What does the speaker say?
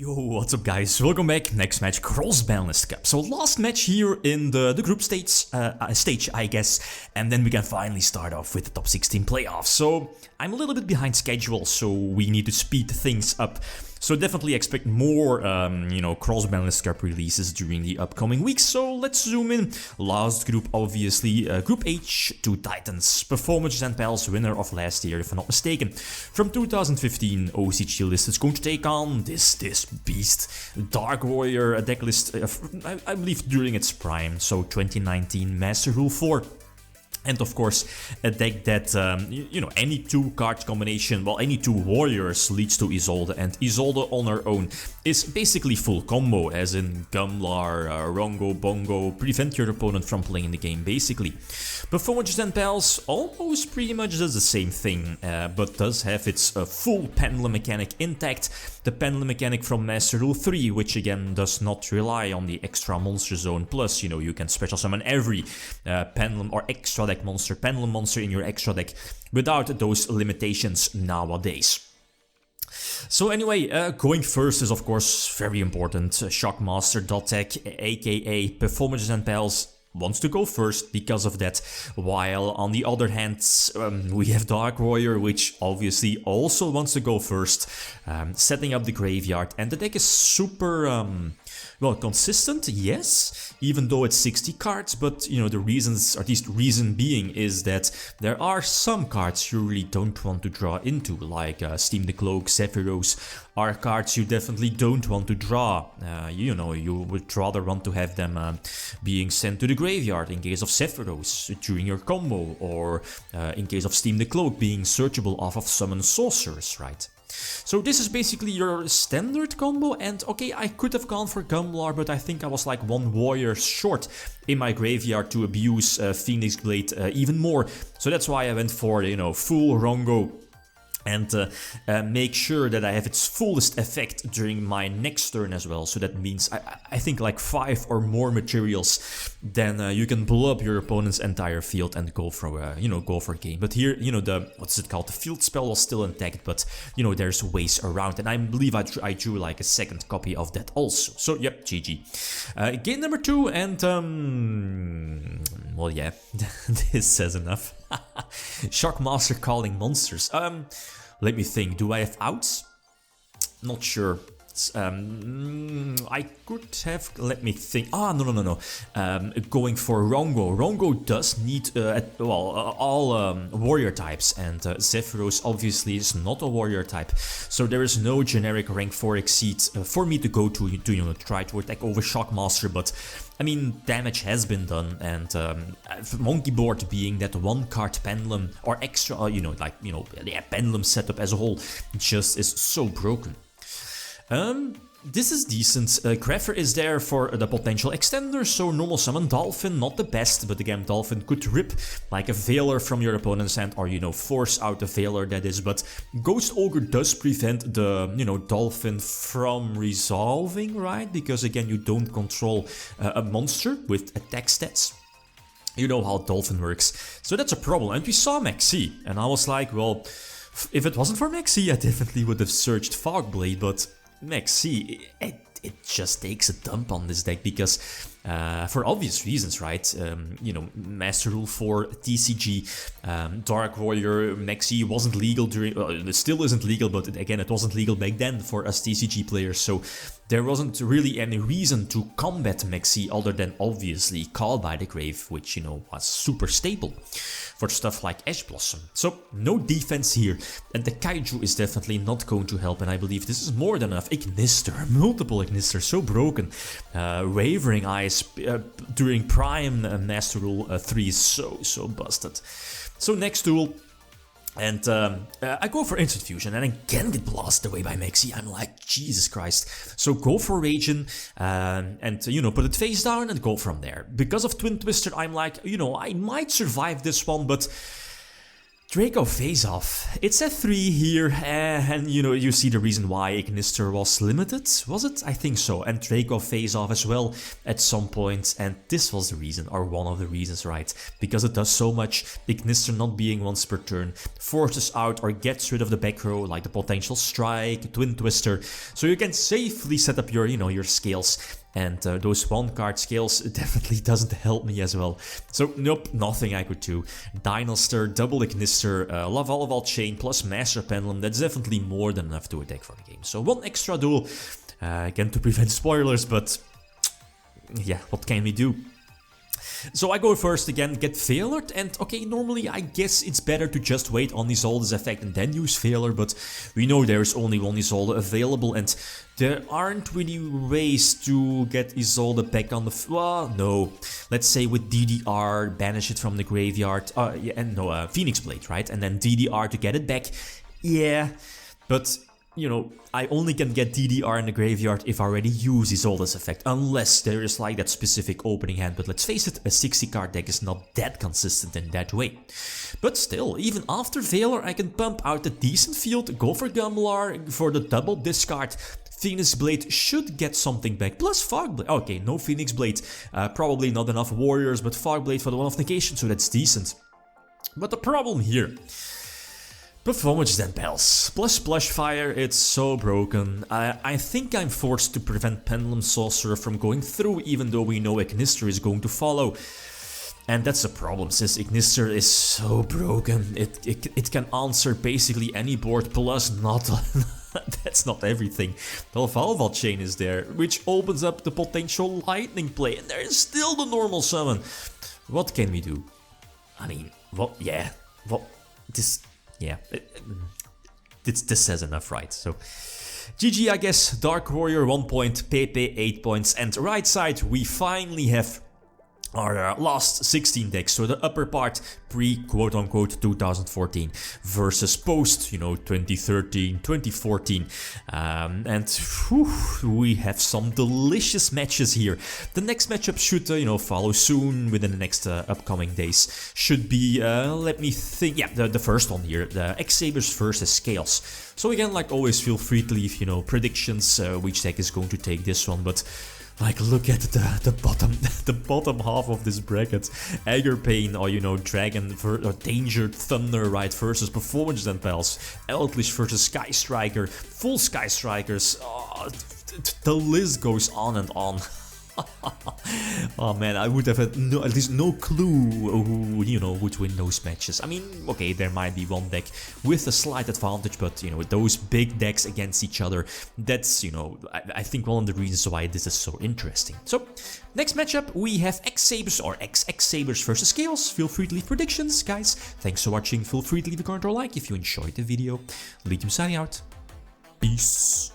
Yo, what's up guys? Welcome back. Next match, Cross-Banlist Cup. So last match here in the group stage, I guess. And then we can finally start off with the top 16 playoffs. So I'm a little bit behind schedule, so we need to speed things up. So definitely expect more, Cross-Banlist Cup releases during the upcoming weeks. So let's zoom in. Last group, obviously, Group H, two Titans. Performages and Pals, winner of last year, if I'm not mistaken. From 2015, OCG list is going to take on this beast. Dark Warrior, a deck list, I believe during its prime. So 2019 Master Rule 4. And of course, a deck that, any two card combination, well, any two warriors leads to Isolde, and Isolde on her own is basically full combo, as in Gumlar, Rongo, Bongo, prevent your opponent from playing the game, basically. Performages and Pals almost pretty much does the same thing, but does have its full pendulum mechanic intact. The pendulum mechanic from Master Rule 3, which again does not rely on the extra monster zone, plus, you can special summon every pendulum or extra deck monster, pendulum monster in your extra deck without those limitations nowadays. So anyway, going first is of course very important. Shockmaster.tech, aka Performages and Pals, wants to go first because of that, while on the other hand we have Dark Warrior, which obviously also wants to go first, setting up the graveyard, and the deck is super well, consistent, yes, even though it's 60 cards, but the reasons, or at least reason being, is that there are some cards you really don't want to draw into, like Steam the Cloak, Sephiroth are cards you definitely don't want to draw. You would rather want to have them being sent to the graveyard in case of Sephiroth during your combo, or in case of Steam the Cloak being searchable off of summon sorcerers, right? So this is basically your standard combo, and okay, I could have gone for Gumlar, but I think I was like one warrior short in my graveyard to abuse Phoenix Blade even more. So that's why I went for, full Rongo, and make sure that I have its fullest effect during my next turn as well. So that means I think like 5 or more materials, then you can blow up your opponent's entire field and go for go for game. But here, the field spell was still intact, but there's ways around, and I believe I drew like a second copy of that also. So yep, GG. Game number 2, and well, yeah, this says enough. Shockmaster calling monsters. Let me think. Do I have outs? Not sure. I could have. Let me think. No. Going for Rongo. Rongo does need all warrior types, and Sephiroth obviously is not a warrior type, so there is no generic rank 4 exceed for me to go to try to attack over Shockmaster. But I mean, damage has been done, and Monkey Board being that one card pendulum or extra, pendulum setup as a whole just is so broken. This is decent. Greffer is there for the potential extender, so normal summon Dolphin, not the best, but again, Dolphin could rip like a Veiler from your opponent's hand, or force out the Veiler, that is, but Ghost Ogre does prevent the, Dolphin from resolving, right? Because again, you don't control a monster with attack stats. You know how Dolphin works, so that's a problem. And we saw Maxi, and I was like, well, if it wasn't for Maxi, I definitely would have searched Fogblade, but Maxi, it just takes a dump on this deck because, for obvious reasons, right? Master Rule 4, TCG, Dark Warrior, Maxi wasn't legal during, it still isn't legal, but again, it wasn't legal back then for us TCG players, so there wasn't really any reason to combat Maxi other than obviously Call by the Grave, which, was super stable for stuff like Ash Blossom. So no defense here, and the Kaiju is definitely not going to help, and I believe this is more than enough. Ignister, multiple Ignister, so broken. Wavering Eyes during Prime Master Rule 3 is so busted. So next duel, and I go for Instant Fusion and again get blasted away by Maxi. I'm like, Jesus Christ. So go for Raging and put it face down and go from there. Because of Twin Twister, I'm like, I might survive this one, but Draco face-off. It's a 3 here, and you know, you see the reason why Ignister was limited, was it? I think so, and Draco face-off as well at some point, and this was the reason, or one of the reasons, right? Because it does so much. Ignister not being once per turn forces out or gets rid of the back row, like the potential strike, twin twister, so you can safely set up your, you know, your scales. And those one-card scales definitely doesn't help me as well. So, nope, nothing I could do. Dinoster, double Ignister, Lavalval Chain plus Master Pendulum, that's definitely more than enough to attack for the game. So, one extra duel, again to prevent spoilers, but yeah, what can we do? So I go first again, get Devianart, and okay, normally I guess it's better to just wait on Isolde's effect and then use Devianart, but we know there's only one Isolde available, and there aren't really ways to get Isolde back on the... well, no. Let's say with DDR, banish it from the graveyard, yeah, and no, Phoenix Blade, right? And then DDR to get it back, yeah, but... you know, I only can get DDR in the graveyard if I already use Isolde's effect, unless there is like that specific opening hand, but let's face it, a 60 card deck is not that consistent in that way. But still, even after Velar, I can pump out a decent field, go for Gumlar for the double discard. Phoenix Blade should get something back, plus Fog Blade. Okay, no Phoenix Blade, probably not enough Warriors, but Fog Blade for the one of negation, so that's decent. But the problem here... Performages and Bells. Plus Splash Fire, it's so broken. I think I'm forced to prevent Pendulum Sorcerer from going through, even though we know Ignister is going to follow. And that's the problem, since Ignister is so broken. It can answer basically any board, plus not... that's not everything. The Lavalval Chain is there, which opens up the potential lightning play, and there is still the normal summon. What can we do? I mean, what? Yeah, what? This... yeah, this says enough, right? So, GG, I guess. Dark Warrior 1 point, PP 8 points, and right side we finally have our last 16 decks. So the upper part, pre-quote-unquote 2014 versus post, you know, 2013, 2014. And whew, we have some delicious matches here. The next matchup should, you know, follow soon within the next upcoming days. Should be, let me think, yeah, the first one here, the X-Sabers versus Scales. So again, like always, feel free to leave, you know, predictions, which deck is going to take this one, but... like, look at the bottom half of this bracket. Agar Pain, or you know, Dragon or Danger Thunder, right, versus Performages and Bells. Eldritch versus Sky Striker, full Sky Strikers. Oh, the list goes on and on. Oh man, I would have had at least no clue who, you know, would win those matches. I mean, okay, there might be one deck with a slight advantage, but, you know, those big decks against each other, that's, you know, I think one of the reasons why this is so interesting. So, next matchup, we have X-Sabers or X-Sabers versus Scales. Feel free to leave predictions, guys. Thanks for watching. Feel free to leave a comment or like if you enjoyed the video. Lead signing out. Peace.